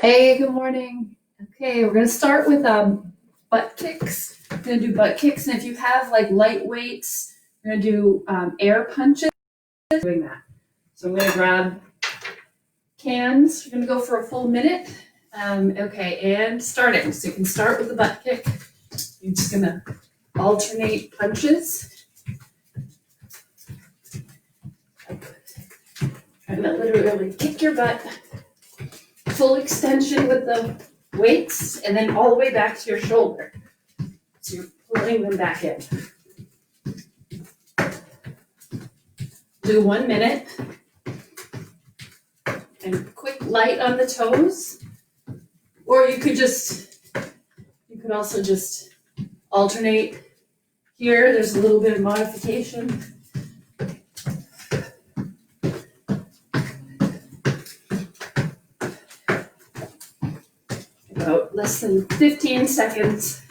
Hey, good morning. Okay, we're gonna start with butt kicks. We're gonna do butt kicks, and if you have like light weights, we're gonna do air punches. Doing that. So I'm gonna grab cans. We're gonna go for a full minute. Okay, and starting. So you can start with the butt kick. You're just gonna alternate punches. Trying to literally kick your butt. Full extension with the weights, and then all the way back to your shoulder. So you're pulling them back in. Do 1 minute. And quick light on the toes. Or you could also just alternate. Here, there's a little bit of modification. About less than 15 seconds.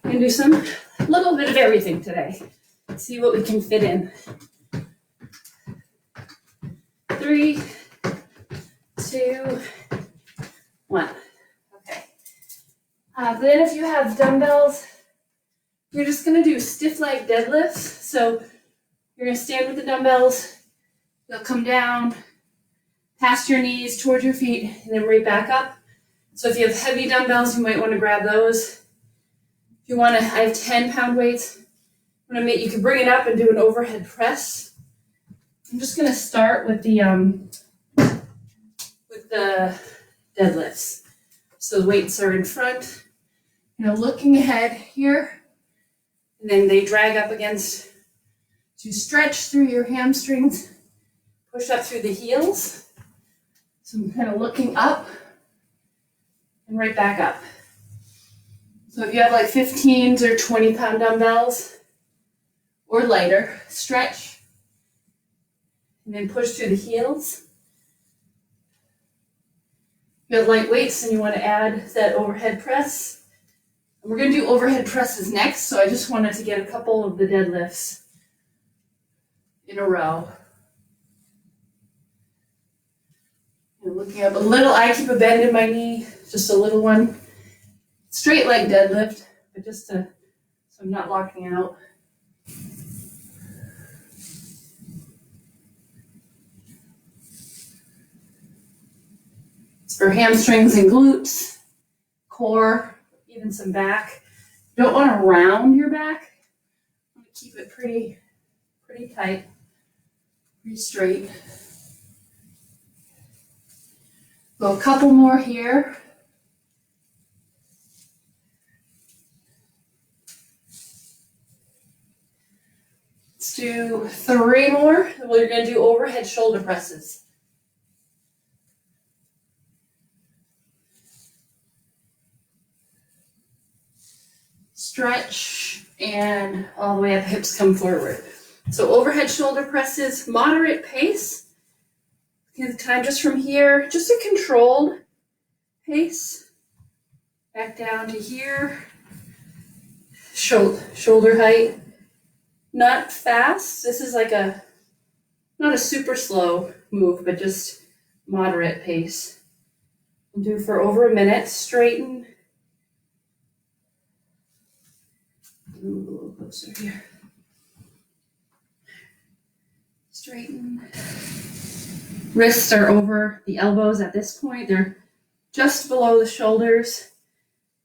We can do some little bit of everything today. Let's see what we can fit in. 3, 2, 1. Okay. Then if you have dumbbells, you're just gonna do stiff leg deadlifts. So you're gonna stand with the dumbbells. They'll come down past your knees, towards your feet, and then right back up. So if you have heavy dumbbells, you might want to grab those. If you want to, I have 10-pound weights. You can bring it up and do an overhead press. I'm just going to start with the deadlifts. So the weights are in front, looking ahead here, and then they drag up against to stretch through your hamstrings, push up through the heels. So I'm kind of looking up and right back up. So if you have like 15s or 20-pound dumbbells or lighter, stretch and then push through the heels. If you have light weights and you want to add that overhead press, and we're going to do overhead presses next, so I just wanted to get a couple of the deadlifts in a row. Looking up a little, I keep a bend in my knee, just a little one. Straight leg deadlift, but so I'm not locking out. It's for hamstrings and glutes, core, even some back. You don't want to round your back. You want to keep it pretty tight, pretty straight. Go a couple more here. Let's do 3 more. We're going to do overhead shoulder presses. Stretch and all the way up, hips come forward. So overhead shoulder presses, moderate pace. The time just from here, just a controlled pace. Back down to here. Shoulder height. Not fast. This is like not a super slow move, but just moderate pace. We'll do for over a minute. Straighten. Move a little closer here. Straighten. Wrists are over the elbows at this point. They're just below the shoulders.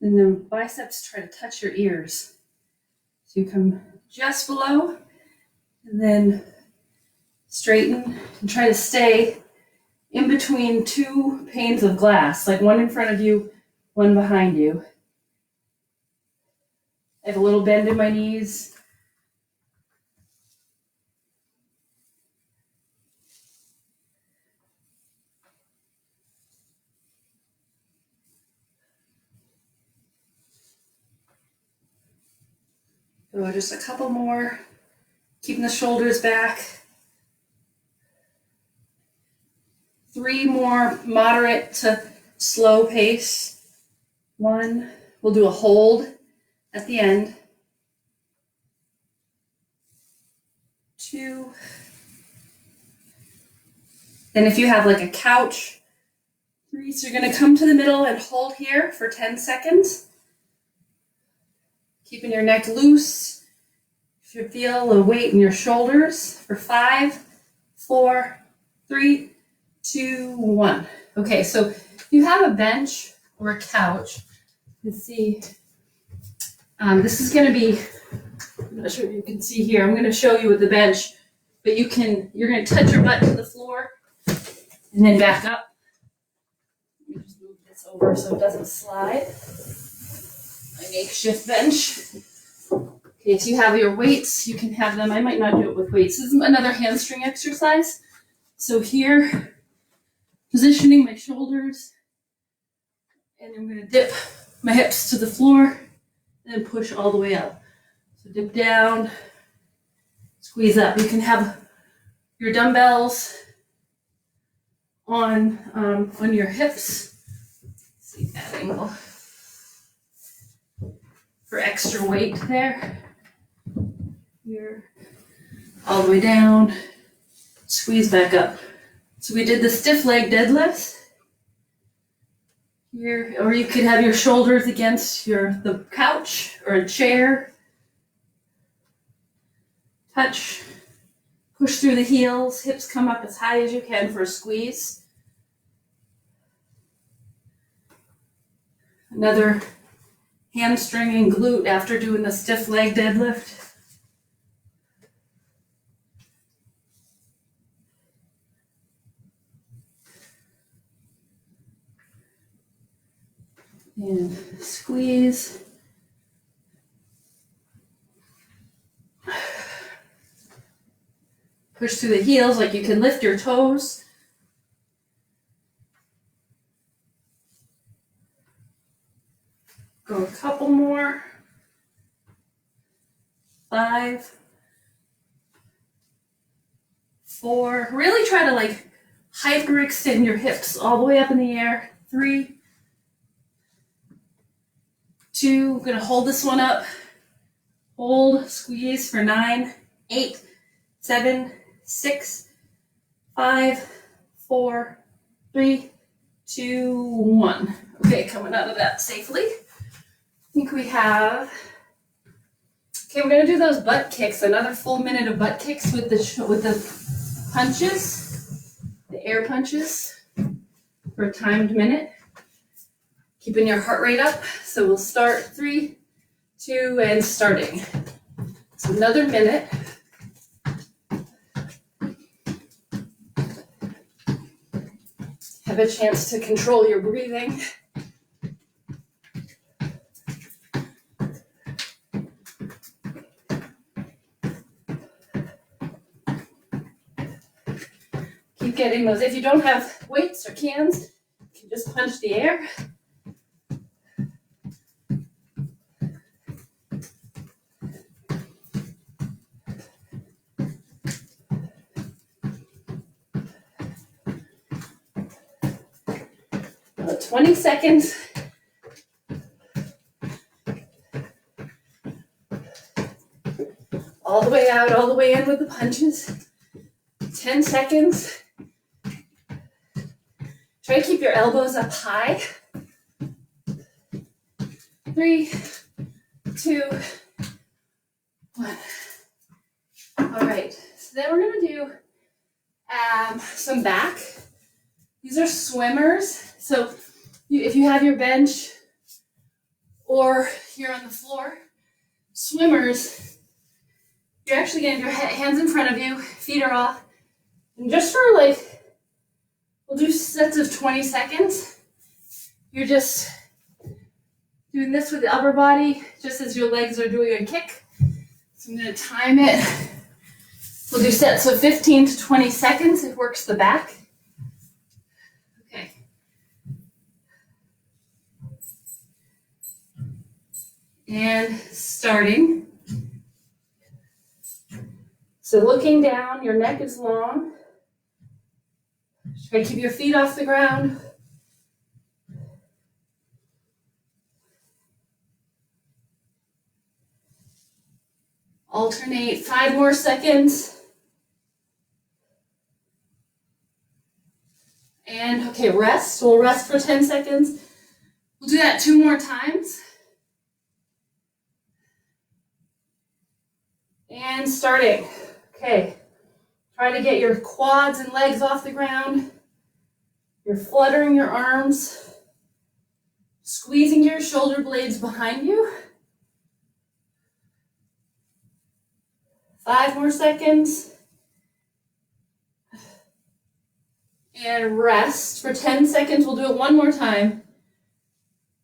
And the biceps try to touch your ears. So you come just below and then straighten and try to stay in between 2 panes of glass, like one in front of you, one behind you. I have a little bend in my knees. So just a couple more, keeping the shoulders back. 3 more, moderate to slow pace. 1, we'll do a hold at the end. 2, Then if you have like a couch, 3, so you're gonna come to the middle and hold here for 10 seconds. Keeping your neck loose. You should feel the weight in your shoulders for 5, 4, 3, 2, 1. Okay, so if you have a bench or a couch, you can see, this is gonna be, I'm not sure if you can see here, I'm gonna show you with the bench, but you're gonna touch your butt to the floor and then back up. Let me just move this over so it doesn't slide. My makeshift bench. Okay, so you have your weights, you can have them, I might not do it with weights. This is another hamstring exercise. So here, positioning my shoulders, and I'm gonna dip my hips to the floor and then push all the way up. So dip down, squeeze up. You can have your dumbbells on your hips. Let's see that angle. For extra weight there. Here, all the way down, squeeze back up. So we did the stiff leg deadlifts. Here, or you could have your shoulders against the couch or a chair. Touch, push through the heels, hips come up as high as you can for a squeeze. Another hamstring and glute after doing the stiff leg deadlift. And squeeze. Push through the heels, like you can lift your toes. Go a couple more. 5, 4. Really try to like hyperextend your hips all the way up in the air. 3, 2, gonna hold this one up. Hold, squeeze for 9, 8, 7, 6, 5, 4, 3, 2, 1. Okay, coming out of that safely. I think we have, okay, we're gonna do those butt kicks, another full minute of butt kicks with the punches, the air punches for a timed minute. Keeping your heart rate up. So we'll start 3, 2, and starting. So another minute. Have a chance to control your breathing. Keep getting those. If you don't have weights or cans, you can just punch the air. About 20 seconds. All the way out, all the way in with the punches. 10 seconds. Try to keep your elbows up high. 3, 2, 1. All right, so then we're gonna do some back. These are swimmers. So if you have your bench or you're on the floor, swimmers, you're actually getting your hands in front of you, feet are off. And just for we'll do sets of 20 seconds. You're just doing this with the upper body, just as your legs are doing a kick. So I'm gonna time it. We'll do sets of 15 to 20 seconds. It works the back. Okay. And starting. So looking down, your neck is long. Try to keep your feet off the ground. Alternate 5 more seconds. And okay, rest. We'll rest for 10 seconds. We'll do that 2 more times. And starting. Okay. Try to get your quads and legs off the ground. You're fluttering your arms, squeezing your shoulder blades behind you. 5 more seconds. And rest for 10 seconds. We'll do it 1 more time.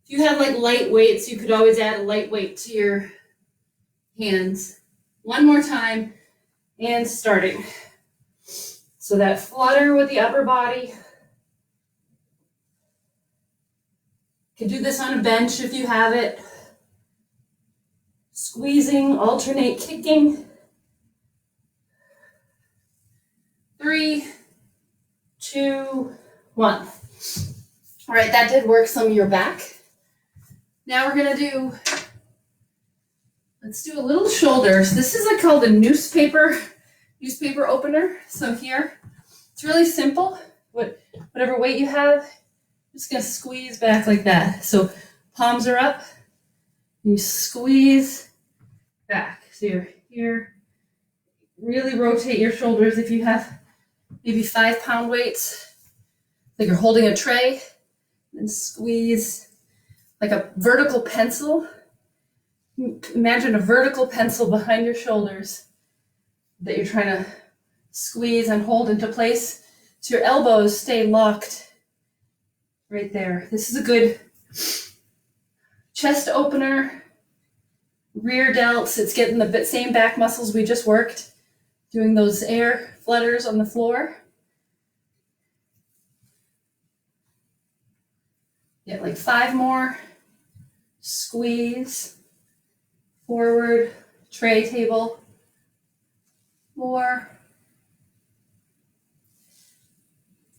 If you have like light weights, you could always add a light weight to your hands. 1 more time and starting. So that flutter with the upper body. You can do this on a bench if you have it. Squeezing, alternate kicking. 3, 2, 1. All right, that did work some of your back. Now we're gonna do, let's do a little shoulders. This is called a newspaper opener. So here, it's really simple. Whatever weight you have, just gonna squeeze back like that. So palms are up, you squeeze back. So you're here, really rotate your shoulders if you have maybe 5-pound weights, like you're holding a tray, and squeeze like a vertical pencil. Imagine a vertical pencil behind your shoulders that you're trying to squeeze and hold into place so your elbows stay locked right there. This is a good chest opener, rear delts. It's getting the same back muscles we just worked, doing those air flutters on the floor. Get like 5 more. Squeeze. Forward. Tray table. 4.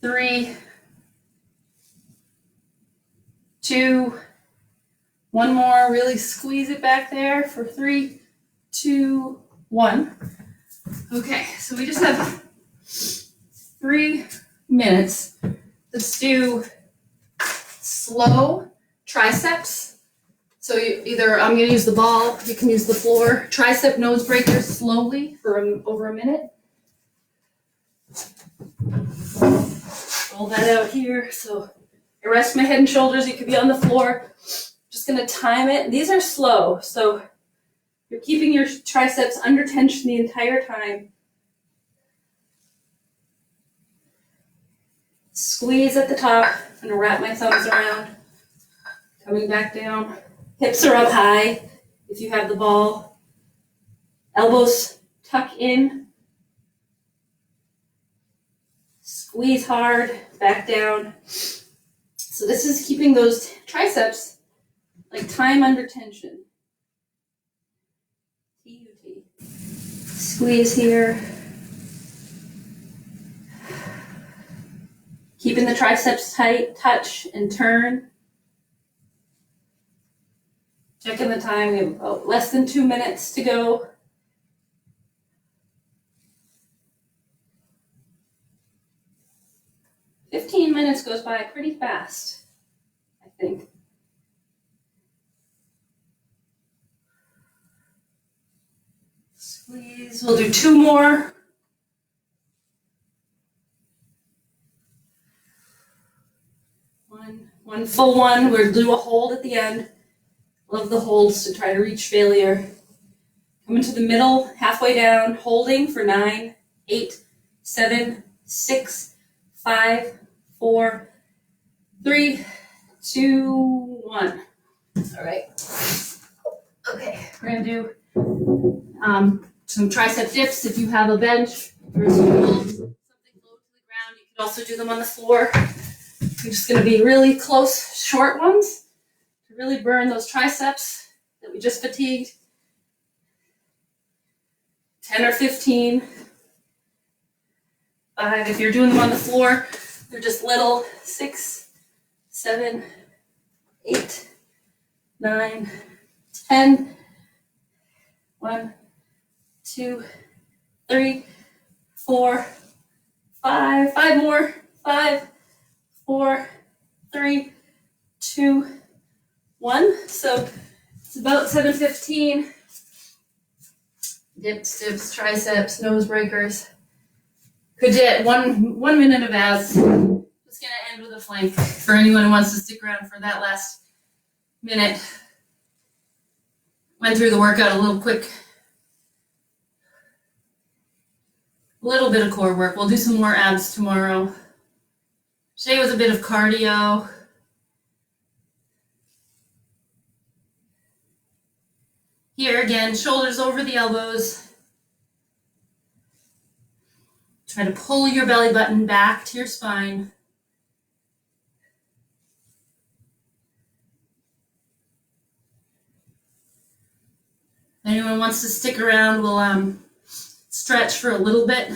3. 2. 1 more. Really squeeze it back there for 3, 2, 1. Okay, so we just have 3 minutes. Let's do slow triceps. So I'm going to use the ball, you can use the floor. Tricep nose breakers slowly for over a minute. Roll that out here. So I rest my head and shoulders. You could be on the floor. Just going to time it. These are slow, so you're keeping your triceps under tension the entire time. Squeeze at the top. I'm going to wrap my thumbs around. Coming back down. Hips are up high if you have the ball. Elbows tuck in. Squeeze hard. Back down. So this is keeping those triceps like time under tension. T-U-T. Squeeze here. Keeping the triceps tight, touch and turn. Checking the time, we have about less than 2 minutes to go. "15 minutes goes by pretty fast, I think. Squeeze, we'll do 2 more. One full one, we'll do a hold at the end. Love the holds to try to reach failure. Coming to the middle, halfway down, holding for 9, 8, 7, 6, 5, 4, 3, 2, 1. All right. Okay, we're gonna do some tricep dips if you have a bench or something low to the ground. You can also do them on the floor. You're just gonna be really close, short ones to really burn those triceps that we just fatigued. 10 or 15. 5, if you're doing them on the floor, they're just little. 6, 7, 8, 9, 10. 1, 2, 3, 4, 5. 5 more. 5, 4, 3, 2, 1. So it's about 7:15. Dips, dips, triceps, nose breakers. Could get one minute of abs. Just gonna end with a plank for anyone who wants to stick around for that last minute. Went through the workout a little quick. A little bit of core work. We'll do some more abs tomorrow. Today was a bit of cardio. Here again, shoulders over the elbows. Try to pull your belly button back to your spine. If anyone wants to stick around, we'll stretch for a little bit.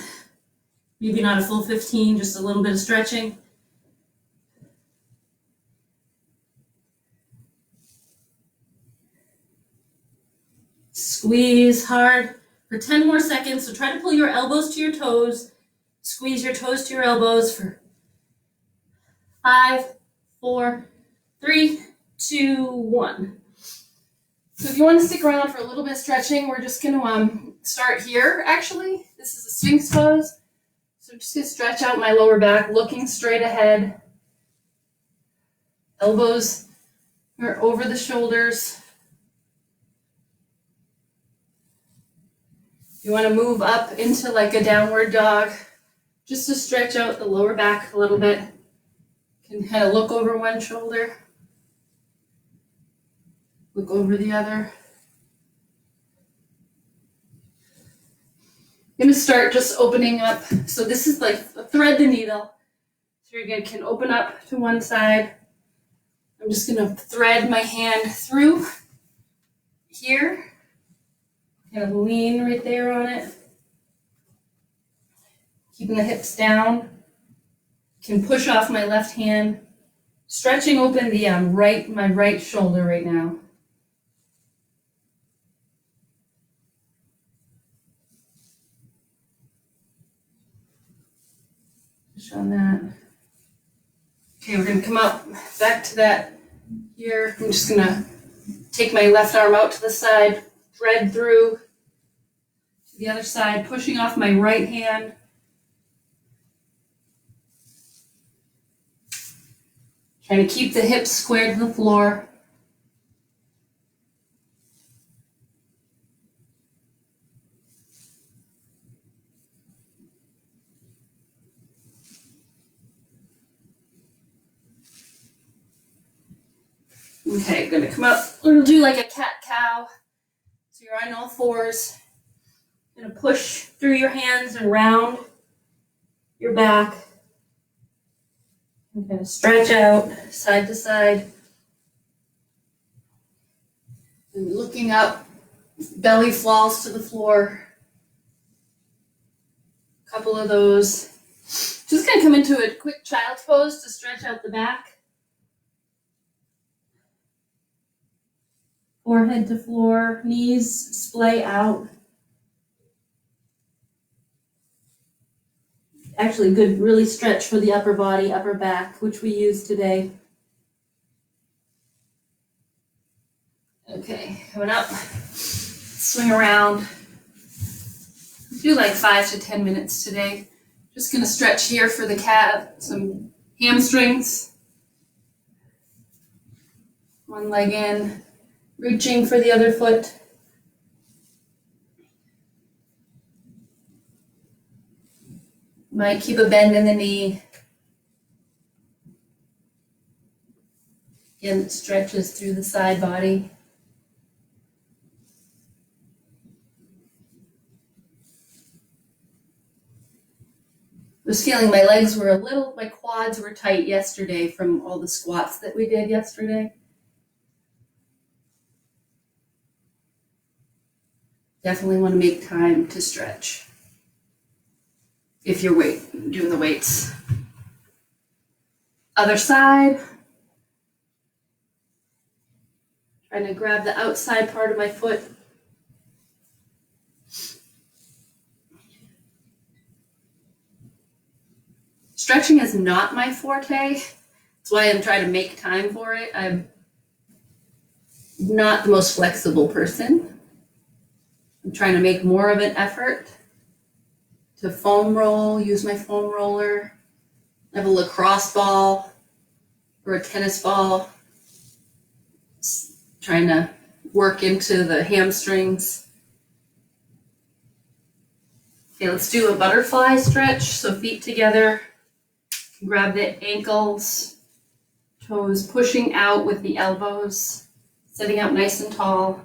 Maybe not a full 15, just a little bit of stretching. Squeeze hard for 10 more seconds. So try to pull your elbows to your toes. Squeeze your toes to your elbows for 5, 4, 3, 2, 1. So if you want to stick around for a little bit of stretching, we're just going to start here, actually. This is a Sphinx pose. So I'm just going to stretch out my lower back, looking straight ahead. Elbows are over the shoulders. You want to move up into like a downward dog, just to stretch out the lower back a little bit. You can kind of look over one shoulder, look over the other. I'm going to start just opening up. So this is like thread the needle. So you can open up to one side. I'm just going to thread my hand through here. Kind of lean right there on it. Keeping the hips down. Can push off my left hand. Stretching open the my right shoulder right now. Push on that. Okay, we're going to come up back to that here. I'm just going to take my left arm out to the side, thread through to the other side, pushing off my right hand. Trying to keep the hips squared to the floor. Okay, gonna come up. We're gonna do like a cat-cow. So you're on all fours. Gonna push through your hands around your back. I'm gonna stretch out side to side. And looking up, belly falls to the floor. A couple of those. Just gonna come into a quick child's pose to stretch out the back. Forehead to floor, knees splay out. Actually, good, really stretch for the upper body, upper back, which we use today. Okay, coming up, swing around. Do like 5 to 10 minutes today. Just gonna stretch here for the cat, some hamstrings. One leg in, reaching for the other foot. Might keep a bend in the knee. Again, it stretches through the side body. I was feeling my legs were my quads were tight yesterday from all the squats that we did yesterday. Definitely want to make time to stretch if you're doing the weights. Other side. Trying to grab the outside part of my foot. Stretching is not my forte. That's why I'm trying to make time for it. I'm not the most flexible person. I'm trying to make more of an effort to foam roll, use my foam roller. I have a lacrosse ball or a tennis ball. Trying to work into the hamstrings. Okay, let's do a butterfly stretch. So feet together, grab the ankles, toes pushing out with the elbows, sitting up nice and tall.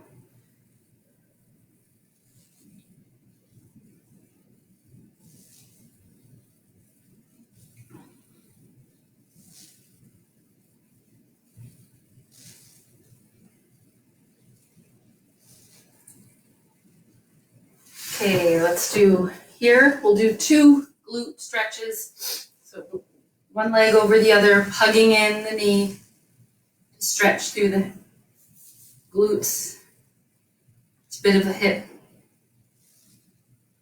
Okay, let's do here. We'll do 2 glute stretches. So one leg over the other, hugging in the knee to stretch through the glutes. It's a bit of a hip,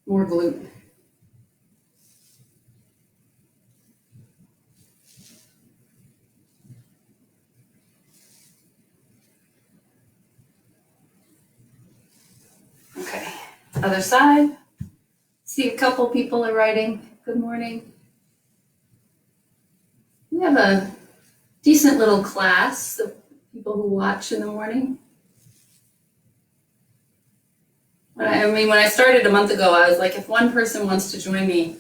more glute. Okay, other side. See a couple people are writing, good morning. We have a decent little class of people who watch in the morning. I mean, when I started a month ago, I was like, if one person wants to join me,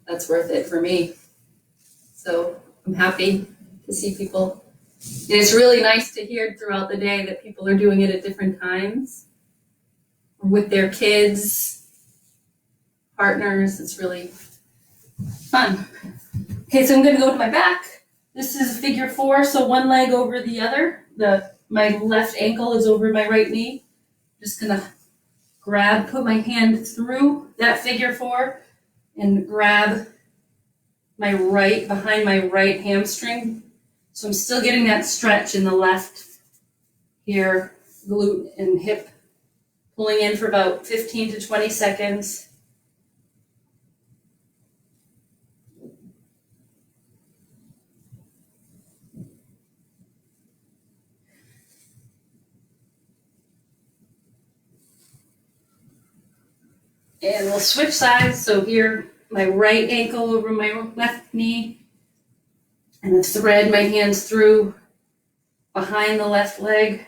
that's worth it for me. So I'm happy to see people. And it's really nice to hear throughout the day that people are doing it at different times with their kids, partners. It's really fun. Okay, so I'm going to go to my back. This is figure 4, so one leg over the other. My left ankle is over my right knee. Just going to put my hand through that figure 4 and grab my right, behind my right hamstring. So I'm still getting that stretch in the left here, glute and hip, pulling in for about 15 to 20 seconds. And we'll switch sides. So here, my right ankle over my left knee, and thread my hands through behind the left leg,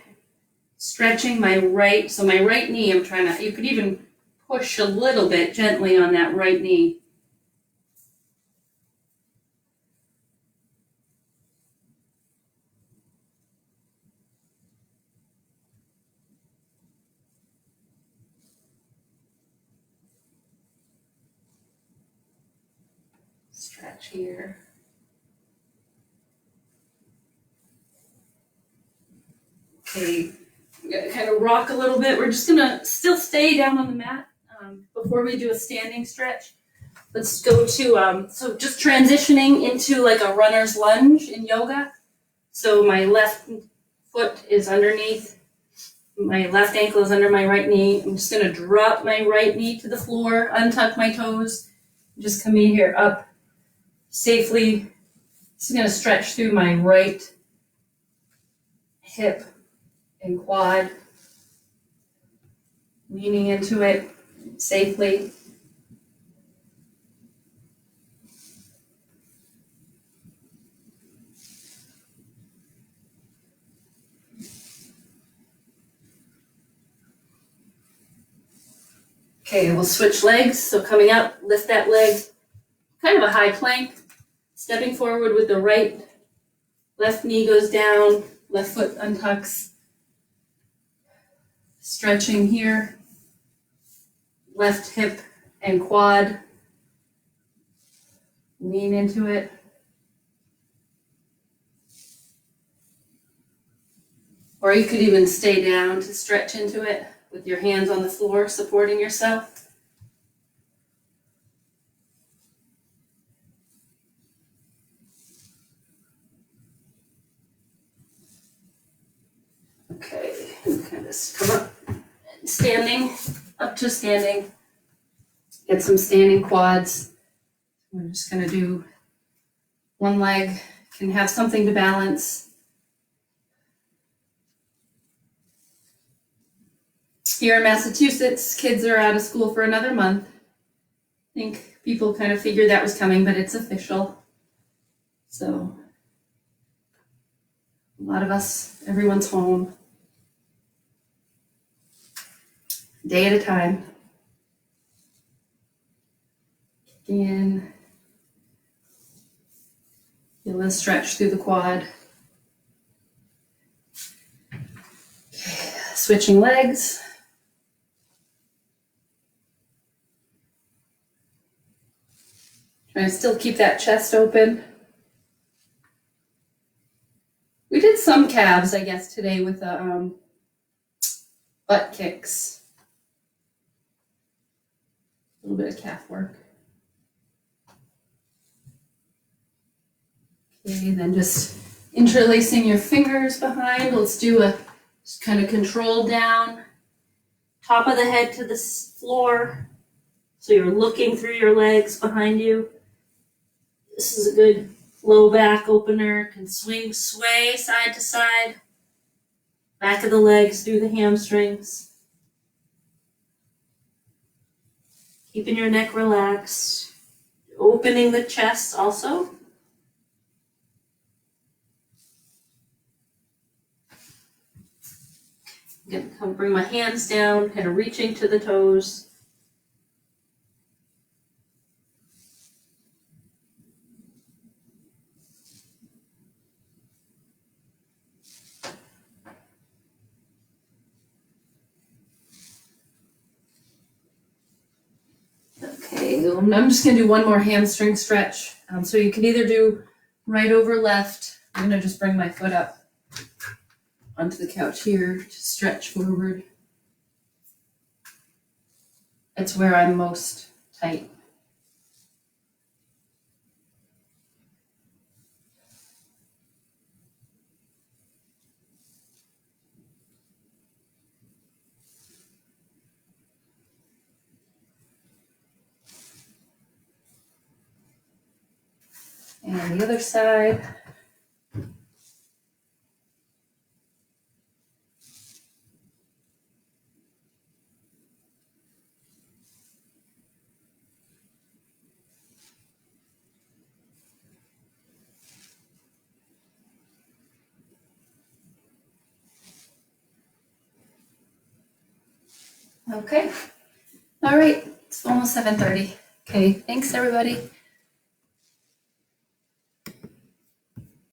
stretching my right. So my right knee, you could even push a little bit gently on that right knee. Stretch here. Okay, I'm gonna kind of rock a little bit. We're just gonna still stay down on the mat before we do a standing stretch. Let's go to, so just transitioning into like a runner's lunge in yoga. So my left foot is underneath, my left ankle is under my right knee. I'm just gonna drop my right knee to the floor, untuck my toes, just come in here up safely. This is gonna stretch through my right hip and quad, leaning into it safely. Okay, we'll switch legs. So coming up, lift that leg, kind of a high plank, stepping forward with the right, left knee goes down, left foot untucks, stretching here, left hip and quad, lean into it. Or you could even stay down to stretch into it with your hands on the floor, supporting yourself. Okay, kind of come up, standing, up to standing. Get some standing quads. We're just gonna do one leg can have something to balance. Here in Massachusetts, kids are out of school for another month. I think people kind of figured that was coming, but it's official. So a lot of us, everyone's home. Day at a time. And feel a stretch through the quad. Switching legs. Trying to still keep that chest open. We did some calves, I guess, today with the butt kicks. A little bit of calf work. Okay, then just interlacing your fingers behind. Let's do a just kind of control down. Top of the head to the floor. So you're looking through your legs behind you. This is a good low back opener. Can swing, sway side to side. Back of the legs through the hamstrings. Keeping your neck relaxed. Opening the chest also. I'm going to come bring my hands down, kind of reaching to the toes. Okay, I'm just going to do one more hamstring stretch. So you can either do right over left. I'm going to just bring my foot up onto the couch here to stretch forward. It's where I'm most tight. And the other side. Okay. All right. It's almost 7:30. Okay. Thanks, everybody.